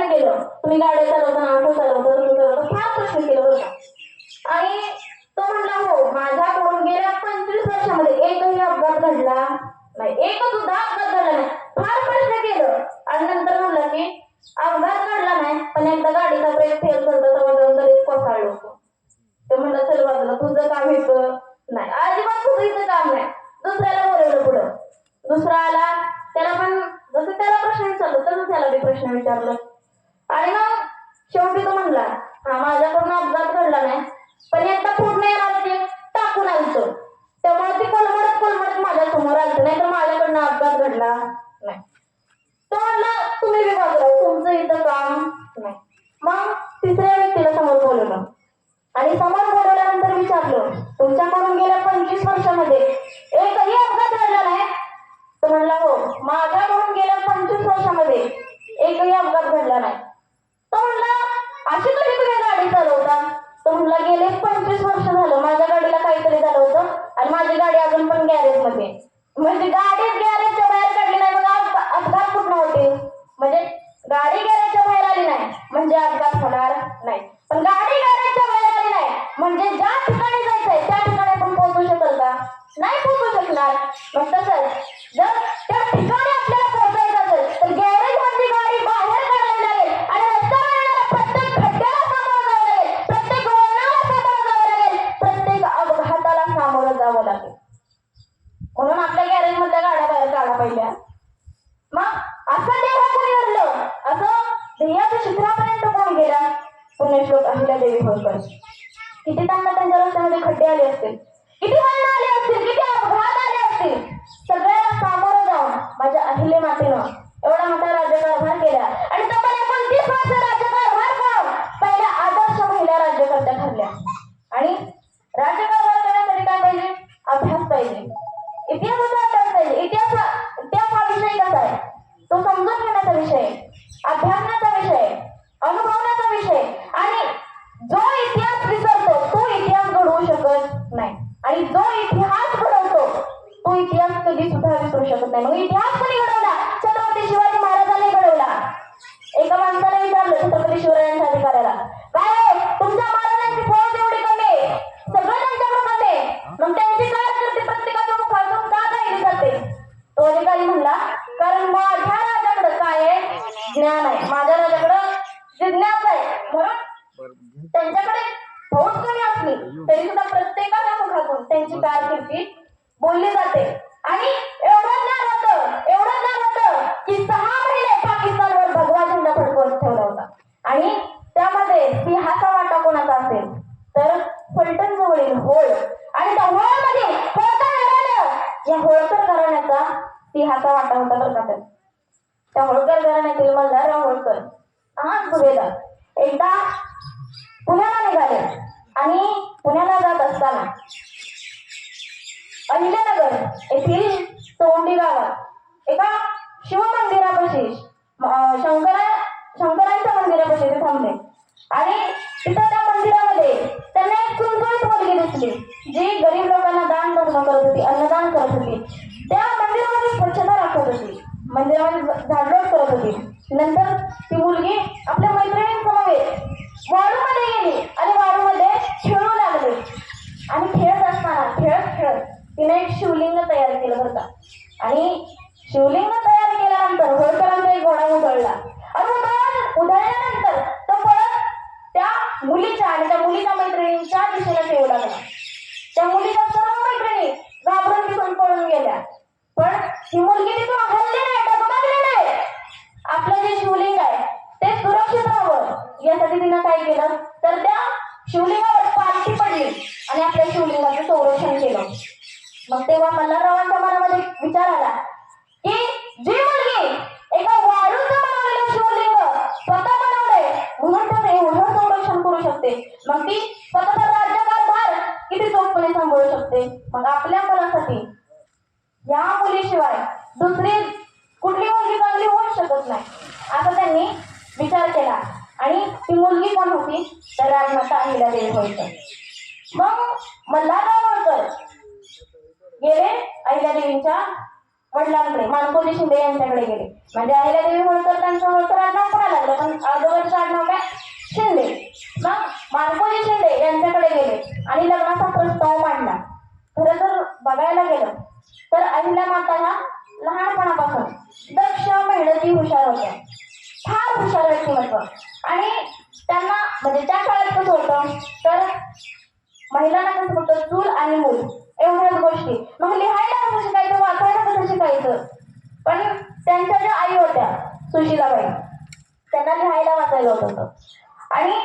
प्रश्न केलं, तुम्ही गाडी चालवताना ऑटो चालवता तुम्ही चालवता, फार प्रश्न केलं बरं का. आणि तो म्हणला हो, माझ्याकडून गेल्या 25 वर्षामध्ये एकही अपघात घडला नाही, एक सुद्धा अपघात घडला नाही. फार प्रश्न केलं आणि नंतर म्हणलं की अपघात घडला नाही, पण एकदा गाडीचा ब्रेक फेल झाला तेव्हा जाऊन तरी कोसळलो होतो. ते म्हणलं चल बाजूला, तुझं काम इथं नाही, अजिबात तुझं इथं काम नाही. दुसऱ्याला बोलवलं पुढं, दुसरा आला, त्याला पण जसं त्याला प्रश्न विचारलं तसं त्याला बी प्रश्न विचारलं. आणि मग शेवटी तो म्हणला हा माझ्याकडून अपघात घडला नाही, पण एकदा पूर्ण येणार ते टाकून आलतो, त्यामुळे ती कोलमडत कोलमडत माझ्या समोर आलतं, नाही तर माझ्याकडनं अपघात घडला नाही. तो म्हणला तुम्ही बी बाजूला, तुमचं इथं काम नाही. मग तिसऱ्या व्यक्तीला समोर बोलवलं आणि समोर बोलवल्यानंतर विचारलं तुमच्याकडून गेल्या 25 वर्षामध्ये एकही अपघात घडला नाही? तो म्हणला हो, माझ्याकडून गेल्या 25 वर्षामध्ये एकही अपघात घडला नाही. तो म्हणला अशी कधी तुम्ही गाडी चालवता? तो म्हणला गेले 25 वर्ष झालं माझ्या गाडीला काहीतरी झालं होतं आणि माझी गाडी अजून पण गॅरेज मध्ये. म्हणजे गाडी गॅरेजच्या बाहेर काढली नाही, मग अपघात कुठं होते? म्हणजे गाडी गॅरेजच्या बाहेर आली नाही म्हणजे अपघात होणार नाही, पण गाडी गॅरेजच्या बाहेर आली नाही म्हणजे ज्या ठिकाणी जायचंय त्या ठिकाणी आपण पोहोचू शकाल का? नाही पोहोचू शकणार. मग तसंच जर त्या ठिकाणी आपल्याला पोहोचायचं असेल तर गॅरेज मध्ये गाडी बाहेर काढावी लागेल आणि रस्त्यावर येणाऱ्या प्रत्येक खड्ड्याला सामोरं जावं लागेल, प्रत्येक वळणाला सामोरं जावं लागेल, प्रत्येक अपघाताला सामोरं जावं लागेल. म्हणून आपल्या गॅरेज मधल्या गाड्या बाहेर काढा पहिल्या. मग असं तेव्हा कोणी घडलं, असं ध्येयाच्या शिखरापर्यंत कोण गेला? पुण्यश्लोक अहिल्यादेवी होळकर. किती त्यांना त्यांच्या रस्त्यामध्ये खड्डे आले असतील, किती वळणं आले असतील, किती अपघात आले असतील, सगळ्याला सामोरं जाऊन माझ्या अहिले मातेनं एवढा मोठा राज्यकारभार केला आणि तब्बल 29 वर्ष राज्यकारभार करून पहिल्या आदर्श महिला राज्यकर्त्या ठरल्या. आणि राज्यकारभार करण्यासाठी काय पाहिजे? अभ्यास पाहिजे, इतिहासाचा अभ्यास पाहिजे. इतिहास हा विषय कसा आहे? तो समजून घेण्याचा विषय, अभ्यासण्याचा विषय, अनुभवण्याचा विषय. आणि जो इतिहास विसरतो तो इतिहास घडवू शकत नाही, आणि जो इतिहास घडवतो तो इतिहास कधी सुद्धा विसरू शकत नाही. मग इतिहास कोणी घडवला? छत्रपती शिवाजी महाराजांनी घडवला. एका माणसाने विचारलं छत्रपती शिवरायांच्या अधिकाऱ्याला, काय तुमच्या महाराजांची फौज एवढी कमी आहे, सगळं त्यांच्याकडे कमी आहे, मग त्यांची कारकिर्दी प्रत्येकाच्या मुखातून का गायली जाते? तो अधिकारी म्हणला कारण माझ्या राजाकडे काय आहे? ज्ञान आहे. माझ्या राजाकडं जिज्ञासा आहे, म्हणून त्यांच्याकडे फौज कमी असली तरी सुद्धा प्रत्येकाच्या मुखातून त्यांची कारकिर्दी बोलली जाते. आणि एवढं ज्ञान होतं की 6 महिने पाकिस्तानवर भगवा झेंडा फडकवत ठेवला होता. आणि त्यामध्ये सिंहाचा वाटा कोणाचा असेल तर फलटण जवळील होळ, आणि त्या होळमध्ये होळकर घराणं, या होळकर घराण्याचा सिंहाचा वाटा होता बरं का. त्या होळकर घराण्यातील मल्हारराव होळकर हा सुभेदार एकदा पुण्याला निघाले आणि पुण्याला जात असताना अहिल्यानगर येथील तोंडी गावात एका शिवमंदिरापाशी शंकरांच्या मंदिरापाशी ते थांबले. आणि तिथं त्या मंदिरामध्ये त्यांना एक चुणचुणीत मुलगी दिसली जी गरीब लोकांना दान धर्म करत होती, अन्नदान करत होती. त्या मंदिरामध्ये स्वच्छता राखत होती, मंदिरामध्ये झाडलोट करत होती. नंतर ती मुलगी आपल्या मैत्रिणींसमवेत वाळूमध्ये गेली आणि वाळूमध्ये खेळू लागली. आणि खेळत असताना खेळत तिने एक शिवलिंग तयार केलं बरं का. आणि शिवलिंग तयार केल्यानंतर होळकरांचा एक घोडा उधळला आणि उधळल्यानंतर तो परत त्या मुलीच्या आणि त्या मुलीच्या मैत्रिणींच्या दिशेला खेळू लागला. त्या मुलीच्या सर्व मैत्रिणी घाबरून तिथून पळून गेल्या, पण ही मुलगी तिथून हल्ली नाही, डगमगली नाही. आपलं जे शिवलिंग आहे ते सुरक्षित राहावं यासाठी तिनं काय केलं तर त्या शिवलिंगावर पालखी पडली आणि आपल्या शिवलिंगाचं संरक्षण केलं. मग तेव्हा मल्हाररावांच्या मनामध्ये विचार आला की जी मुलगी एका वाळूचं बनवलेलं शिवलिंग स्वतः बनवलंय म्हणून त्याचं एवढं संरक्षण करू शकते, मग ती स्वतःचा राज्यकारभार किती चोखपणे सांभाळू शकते. मग आपल्या मुलासाठी या मुलीशिवाय दुसरी कुठली मुलगी चांगली होऊच शकत नाही असं त्यांनी विचार केला. आणि ती मुलगी कोण होती तर राजमाता अहिल्यादेवी होळकर. मग मल्हारराव होळकर गेले अहिल्यादेवींच्या वडिलांकडे, मानकोजी शिंदे यांच्याकडे गेले. म्हणजे अहिल्यादेवी होळकर त्यांचं होळकर आडनाव पडायला लागलं, पण हुशार व्यक्तिमत्व. आणि त्यांना म्हणजे त्या काळात कसं होतं तर महिलांना कसं होतं चूल आणि मूल एवढ्याच गोष्टी. मग लिहायला कसं शिकायचं, वाचायला कसं शिकायचं. पण त्यांच्या ज्या आई होत्या सुशीलाबाई त्यांना लिहायला वाचायला होत होतं. आणि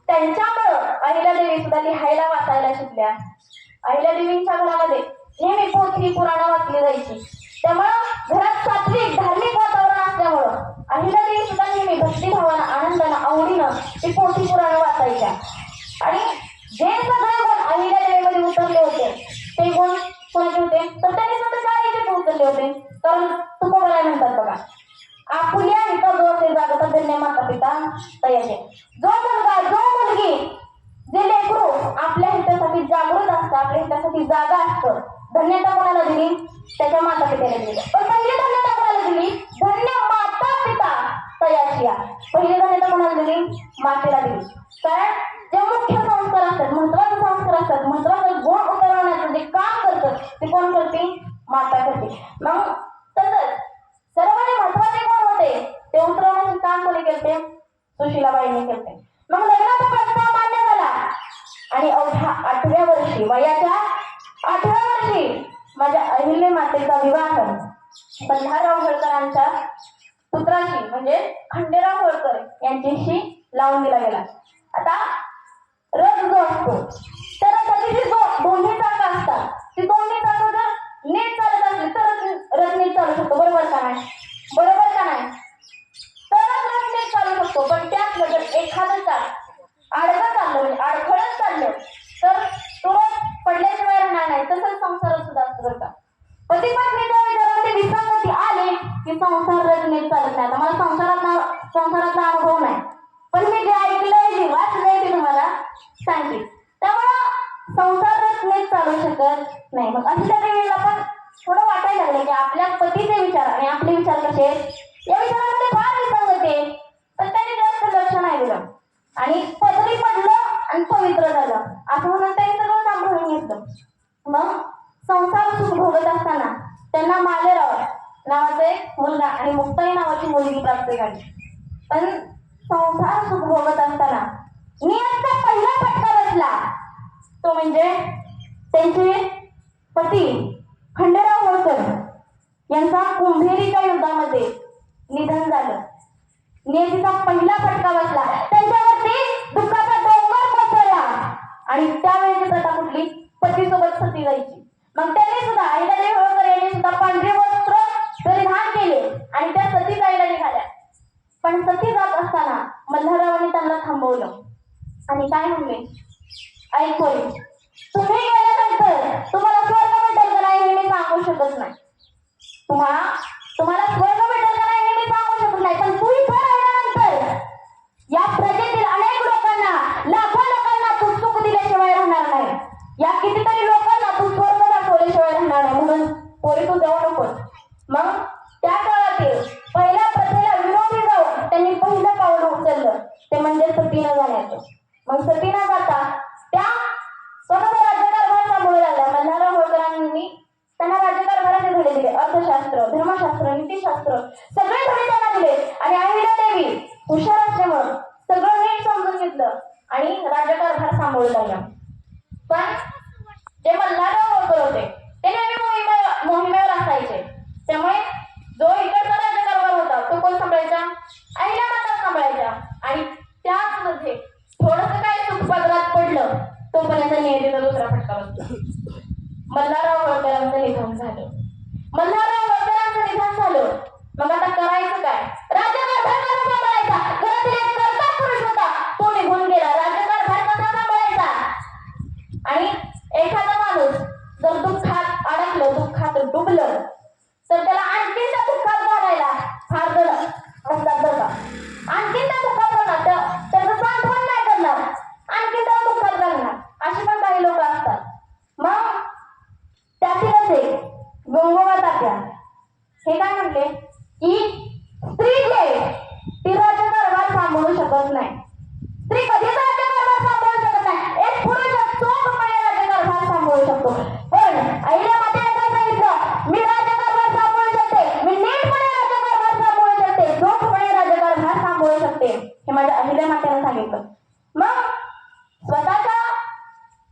त्यांच्यामुळं अहिल्यादेवी सुद्धा लिहायला वाचायला शिकल्या. अहिल्यादेवींच्या घरामध्ये नेहमी पोथी पुराणं वाचली जायची. त्यामुळं घरात सात्विक धार्मिक वातावरण असल्यामुळं अहिल्यादेवी सुद्धा नेहमी भक्तिभावानं आनंदानं आवडीनं ती पोथी पुराणं वाचायच्या. आणि जे सगळे गुण अहिल्यादेवीमध्ये उतरले होते ते गुण कोणाचे होते तर त्यांनी स्वतःच्या आईचे उतरले होते. कारण तुकोबराय म्हणतात बघा, आपुल्या हिता जो असे जागता धन्य माता पिता तयाचे. जो मुलगा जो मुलगी जे लेकरू आपल्या हितासाठी जागृत असतं, आपल्या हितासाठी जागा असतं, धन्यता कोणाला दिली त्याच्या माता पित्याला दिली. पण पहिली धन्यता कोणाला दिली, धन्य माता पिता तयाची. पहिली धन्यता कोणाला दिली, मातेला दिली. कारण जे मुख्य संस्कार असतात, महत्वाचे संस्कार असतात, महत्वाचे गुण उतरवण्याचं जे काम करतं ते कोण करते, माता करते. मग तसंच सर्वांनी महत्वाचे कोण होते ते उतरवण्याचे काम कोणी केले, सुशीलाबाईंनी केले. मग लग्नाचा प्रस्ताव मान्य झाला आणि अवघ्या 8व्या वर्षी, वयाच्या 8व्या वर्षी माझ्या अहिल्या मातेचा विवाह मल्हारराव होळकरांच्या पुत्राशी म्हणजे खंडेराव होळकर यांच्याशी लावून दिला गेला. आता रथ जो असतो तर रथाची जी दोन्ही चाकं असतात ती दोन्ही चाकं जर नीट चालत असली तरच रथ नीट चालू शकतो. बरोबर का नाही, बरोबर का नाही, तरच रथ नीट चालू शकतो. पण त्यात जर एखादं चाक आडवं चाललं म्हणजे अडखळत चाललं तर तो रथ पडल्याशिवाय राहणार नाही. तसंच संसारात सुद्धा असतं बरं का. पती पत्नीच्या विचारामध्ये विसंगती आली की संसार रथ नीट चालत नाही. आता मला संसाराचा अनुभव नाही, पण मी जे ऐकलंय जे वाचलंय ते तुम्हाला सांगते. त्यामुळं संसार रथ नीट चालू शकत नाही. मग अशा वेळेला पण थोडं वाटायला लागलं की आपल्या पतीचे विचार आणि आपले विचार कसे या विचारामध्ये फार विसंगती आहे. पण त्यांनी जास्त लक्ष नाही दिलं आणि पदरी पडलं आणि पवित्र झालं असं म्हणून त्यांनी सगळं सांभाळून घेतलं. मग संसार सुख भोगत असताना त्यांना मालेराव नावाचा एक मुलगा आणि मुक्ताई नावाची मुलगी प्राप्त झाली. पण संसार सुख भोगत असताना नियतचा पहिला फटका बसला तो म्हणजे त्यांचे पती खंडेराव होळकर यांचा कुंभेरीच्या युद्धामध्ये निधन झालं. नियतीचा पहिला फटका बसला, त्यांच्यावरती दुःखाचा डोंगर कोसळला आणि त्यावेळेची प्रथा कुठली, पतीसोबत सती जायची. मग त्यांनी सुद्धा अहिल्यादेवी होळकर यांनी सुद्धा पांढरे वस्त्र परिधान केले आणि त्या सती जायला निघाल्या. पण सती जात असताना मल्हाररावांनी त्यांना थांबवलं आणि काय म्हणले, ऐकून तुम्ही गेल्यानंतर तुम्हाला स्वर्ग भेटेल का नाही हे मी सांगू शकत नाही. तुम्हाला स्वर्ग भेटेल का नाही हे मी सांगू शकत नाही. पण तू इथं राहिल्यानंतर या प्रजेतील अनेक लोकांना, लाखो लोकांना तू सुख दिल्याशिवाय राहणार नाही. या कितीतरी लोकांना तू स्वर्ग दाखवल्याशिवाय राहणार नाही. म्हणून पोरी तू जाऊ नकोस. मग त्या काळातील पहिल्या प्रथेला विरोधी जाऊन त्यांनी पहिलं पाऊल उचललं ते म्हणजे सतीनं जाण्याचं. मग सतीनं जाता त्या स्वतःचा राज्यकारभार सांभाळू लागल्या. मल्हारराव होळकरांनी त्यांना राज्यकारभाराचे धडे दिले, अर्थशास्त्र, धर्मशास्त्र, नीतिशास्त्र सगळे धडे त्यांना दिले. आणि अहिल्यादेवी हुशार असल्यामुळं सगळं नीट समजून घेतलं आणि राज्यकारभार सांभाळू लागला. पण जे मल्हारराव होळकर होते ते नेहमी मोहिमेवर असायचे. त्यामुळे जो इकडचा राज्यकारभार होता तो कोण सांभाळायचा, अहिल्यामाता सांभाळायच्या. आणि त्याचमध्ये थोडंसं काय सुख पदरात पडलं तोपर्यंत नियतीचा दुसरा फटका बसला. मल्हारराव होळकरांचं निधन झालं. मल्हारराव होळकरांचं निधन झालं. मग आता करायचं काय, राज्यकारभार कसा सांभाळायचा. घरातील एक कर्ता पुरुष होता तो निघून गेला, राज्यकारभार कसा सांभाळायचा. आणि एखादा माणूस जर दुःखात अडकलं, दुःखात डुबलं तर त्याला आणखी त्या दुःखात घालायला फार जण असतात बरं का. सांभाळू शकते हे माझ्या अहिल्या मातेने सांगितलं. मग स्वतःच्या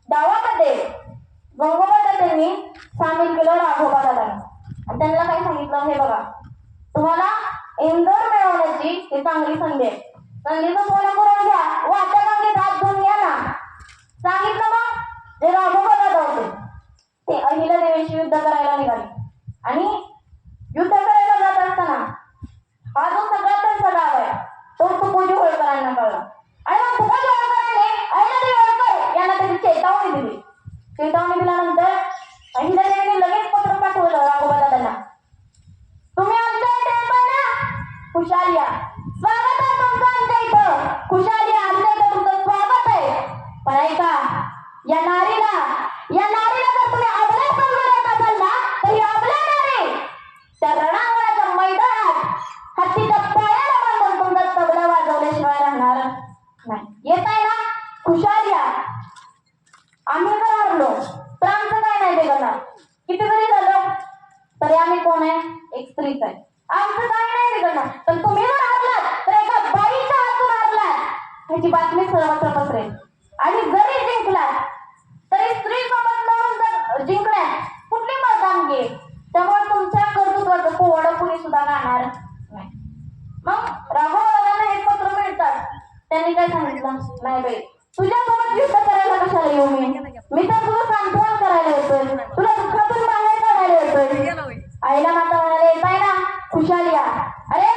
डावामध्ये गंगोबाला त्यांनी सामील केलं राघोबा दादांना आणि त्यांना काय सांगितलं, हे बघा तुम्हाला इंदोर मिळवण्याची ही चांगली संधी आहे, संधीचं सोनं करून घ्या, वाच्या गंगेत हात धुवून घ्या ना. सांगितलं. मग जे राघोबा दादा होते ते अहिल्या देवीशी युद्ध करायला निघाले आणि युद्ध करायला जात असताना हा जो सगळा त्यांचा डाव आहे तो तुकोजी होळकरांना कळला आणि मग तुकोजी होळकरांनी अहिल्यादेवी होळकर यांना त्याची चेतावणी दिली. चेतावणी दिल्यानंतर अहिल्यादेवीने लगेच पत्र पाठवलं राघोबा दादांना, तुम्ही आमच्या इथे येताय ना, खुशाल या, स्वागत आहे तुमचं आमच्या इथं, खुशाल या, आमच्या इथं तुमचं स्वागत आहे. पण ऐका, या नारीला जर तुम्ही आपल्या समोर येत असाल ना तर ही आपल्या नारी त्या रणांगणाच्या मैदानात हत्तीच्या पायाला बांधून तुमचा तबला वाजवल्याशिवाय राहणार नाही. येत आहे ना, खुशाल या. आम्ही जर हरलो तर आमचं काय नाही बिघडणार, किती जरी झालं तरी आम्ही कोण आहे, एक स्त्रीच आहे, आमचं काही नाही बिघडणार. पण तुम्ही जर हरलात तर एका बाईच्या हातून हरलात ह्याची बातमी सर्वत्र पसरेल आणि जरी जिंकलात तरी स्त्री सोबत लढून जिंकण्यात कुठली मर्दानगी आहे, त्यामुळे तुमच्या कर्तृत्वाचं पोवाडं कुणी सुद्धा गाणार नाही. मग राघोबादांना हे पत्र मिळतात. त्यांनी काय सांगितलं, नाही बाई तुझ्यासोबत युद्ध करायला कशाला येऊ मी तर तुला सांत्वन करायला येतोय, तुला दुःखातून बाहेर काढायला येतोय. आईला माता म्हणाले, येत आहे ना, खुशाल या. अरे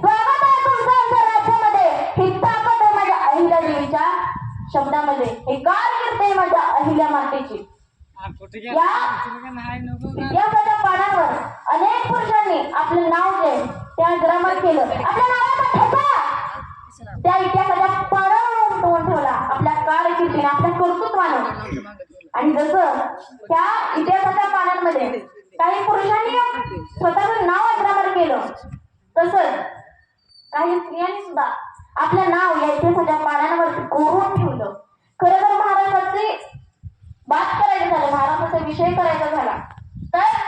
स्वागत आहे तुमचं आमच्या राज्यामध्ये, ही ताकद आहे माझ्या अहिल्या देवीच्या शब्दामध्ये, हे कारकीर्द आहे माझ्या अहिल्या मातेची. या इतिहासाच्या पानावर अनेक पुरुषांनी आपलं नाव जे त्या अजरामर केलं, आपल्या नावाचा ठसा त्या इतिहासाच्या पानावर उमटवून ठेवला आपल्या कारकिर्दीने, आपल्या कर्तृत्वानं. आणि जसं त्या इतिहासाच्या पानांमध्ये काही पुरुषांनी स्वतःचं नाव अजरामर केलं, तसंच काही स्त्रियांनी सुद्धा आपलं नाव या इतिहासाच्या पानांवरती कोरून ठेवलं. खरं तर महाराष्ट्राची बात करायची झालं, महाराष्ट्राचा विषय करायचा झाला तर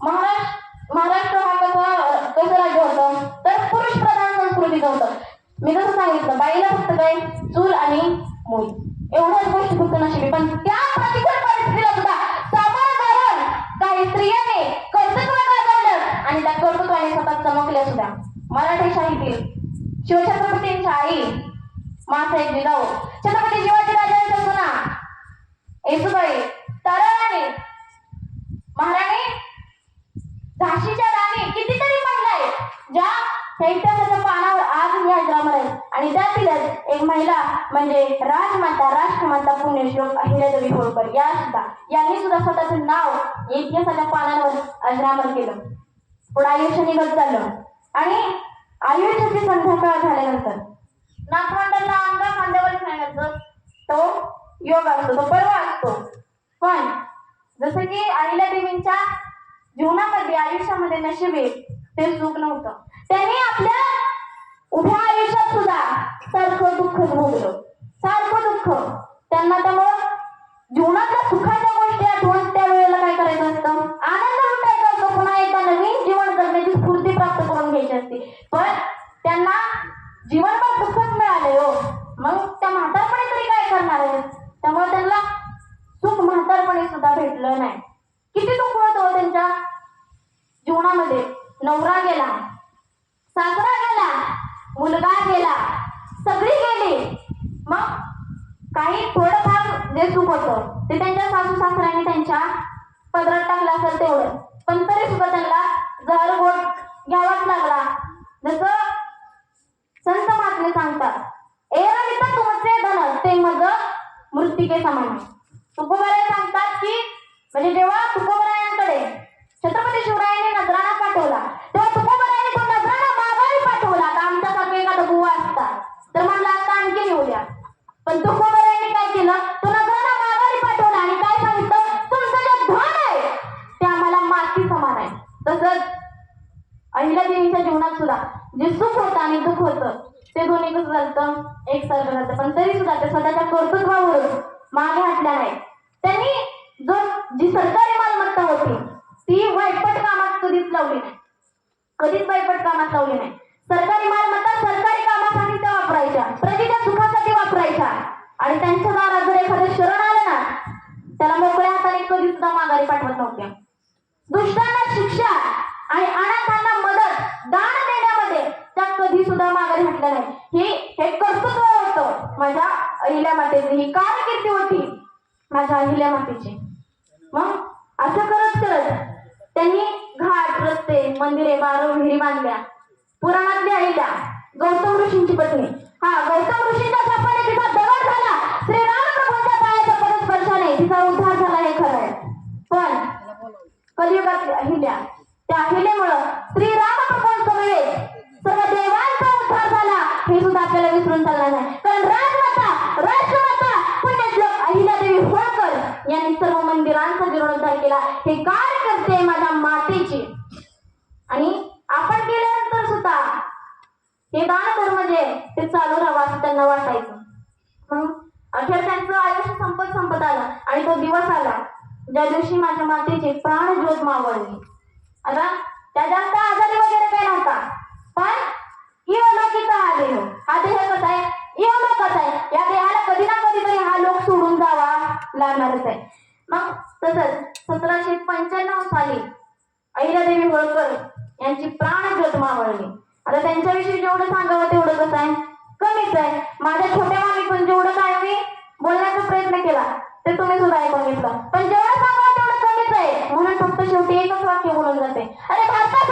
महाराष्ट्र हा कसं राज्य होतं तर पुरुष प्रधान संस्कृतीचं होतं. मी जसं सांगितलं, बाईला फक्त काय चूल आणि मूल एवढ्याच गोष्टी फक्त नशिबी, पण त्या प्रतिकूल परिस्थितीला सुद्धा सामोरं जाऊन काही स्त्रियांनी कर्तृत्व गाजवलं आणि त्या कर्तृत्वाने स्वतः चमकल्या सुद्धा. मराठी साहित्यातील शिवछत्रपतींच्या आई मासाहेब जिजाऊ, छत्रपती शिवाजी राजांच्या सुना येसुबाई, ताराराणी, महाराणी झाशीच्या राणी कितीतरी महिला ज्या इतिहासाच्या पानावर आज या अजरामर आहेत. आणि त्यातीलच एक महिला म्हणजे राजमाता, राष्ट्रमाता पुण्यश्लोक अहिल्यादेवी होळकर यांनी सुद्धा स्वतःचं नाव या इतिहासाच्या पानांवर अजरामर केलं. पुढे आयुष्य निघत चाललं आणि आयुष्याची संध्याकाळ झाल्यानंतर नाथवंडांना अंगा खांद्यावर खेळण्याचं तो योग असतो, तो पर्व असतो. पण जसं की अहिल्यादेवींच्या जीवनामध्ये आयुष्यामध्ये नशिबी ते सुख नव्हतं. त्यांनी आपल्या उभ्या आयुष्यात सुद्धा सारखं दुःखच भोगलं, सारखं दुःख. त्यांना त्यामुळं जीवनातल्या सुखाच्या गोष्टी आठवून त्या वेळेला काय करायचं असतं, आनंद लुटायचा असतो, पुन्हा एकदा नवीन जीवन जगण्याची स्फूर्ती प्राप्त करून घ्यायची असते. पण त्यांना जीवनभर दुःखच मिळाले हो, मग त्या म्हातारपणी तरी काय करणार आहे. त्यामुळे त्यांना सुख म्हातारपणी सुद्धा भेटलं नाही. किती दुःख होतं त्यांच्या जीवनामध्ये. नवरा गेला, सासरा गेला, मुलगा गेला, सगळी गेली. मग काही थोडंफार जे सुख होतं ते त्यांच्या सासू सासऱ्यांनी त्यांच्या पदरात टाकलं असेल तेवढं, पण तरी सुद्धा त्यांना जहर गोट घ्यावाच लागला. जसं संत महात्मे सांगतात, एरवित तुमचे धन ते मग मृत्तिके समान. तुकोबाराय सांगतात की म्हणजे जेव्हा तुकोबारायांकडे छत्रपती शिवरायांनी नजराणा पाठवला तेव्हा तुकोबारायांनी तो नजराणा माघारी पाठवला. आता आमच्यासारखे एखादा बुवा असतात तर म्हणला आता आणखी येऊ द्या, पण तुकोबारायांनी काय केलं, तो नजराणा माघारी पाठवला आणि काय सांगितलं, तुमचं जे धन आहे ते आम्हाला माती समान आहे. तसंच अहिल्यादेवींच्या जीवनात सुद्धा जे सुख होतं आणि दुःख होतं ते दोन्ही कसं झालं, एकसारखं झालं. पण तरी सुद्धा ते स्वतःच्या कर्तृत्वावरून मागे हटल्या नाही. त्यांनी जी सरकारी मालमत्ता होती ती वाईटपट कामात कधीच लावली नाही, कधीच वाईटपट कामात लावली नाही. सरकारी मालमत्ता सरकारी काम हे कर्तृत्व होतं माझ्या अहिल्या मातेची, ही कारकिर्दी होती माझ्या अहिल्या मातेची. मग असं करत करत त्यांनी घाट, रस्ते, मंदिरे, बारो, विहिरी बांधल्या. पुराणातल्या अहिल्या गौतम ऋषींची पत्नी. गौतम ऋषींच्या शापाने तिचा दगड झाला, श्रीरामप्रभूंच्या पायाच्या पदस्पर्शाने तिचा उद्धार झाला, हे खरं आहे. पण कलियुगातली अहिल्या, त्या अहिल्यामुळं श्रीरामप्रभूंसमवेत सर्व देवांचा उद्धार झाला, हे सुद्धा आपल्याला विसरून चालणार नाही. कारण राजमाता, राष्ट्रमाता, पुण्यश्लोक अहिल्यादेवी होळकर यांनी सर्व मंदिरांचा जीर्णोद्धार केला. हे कार्य करते माझ्या मातेची. आणि आपण केल्यानंतर सुद्धा हे दान धर्म जे ते चालू राहावं असं त्यांना वाटायचं. मग अखेर त्यांचं आयुष्य संपत आलं आणि तो दिवस आला ज्या दिवशी माझ्या मातेचे प्राणज्योत मावळली. आता त्या जास्त आजारी वगैरे काही नव्हता, पण इहलोकीचा हा देह, हा देह कसा आहे, इहलोकाचा आहे. या देहाला कधी ना कधीतरी हा लोक सोडून जावा लागणारच आहे. मग तसंच 1795 साली अहिल्यादेवी होळकर यांची प्राणज्योत मावळली. आता त्यांच्याविषयी जेवढं सांगावं तेवढं कसं आहे, कमीच आहे. माझ्या छोट्या मामीतून जेवढं काय मी बोलण्याचा प्रयत्न केला ते तुम्ही सुद्धा ऐकून घेतलं, पण जेवढं सांगावं तेवढं कमीच आहे. म्हणून फक्त शेवटी एकच वाक्य बोलून जाते. अरे भारतात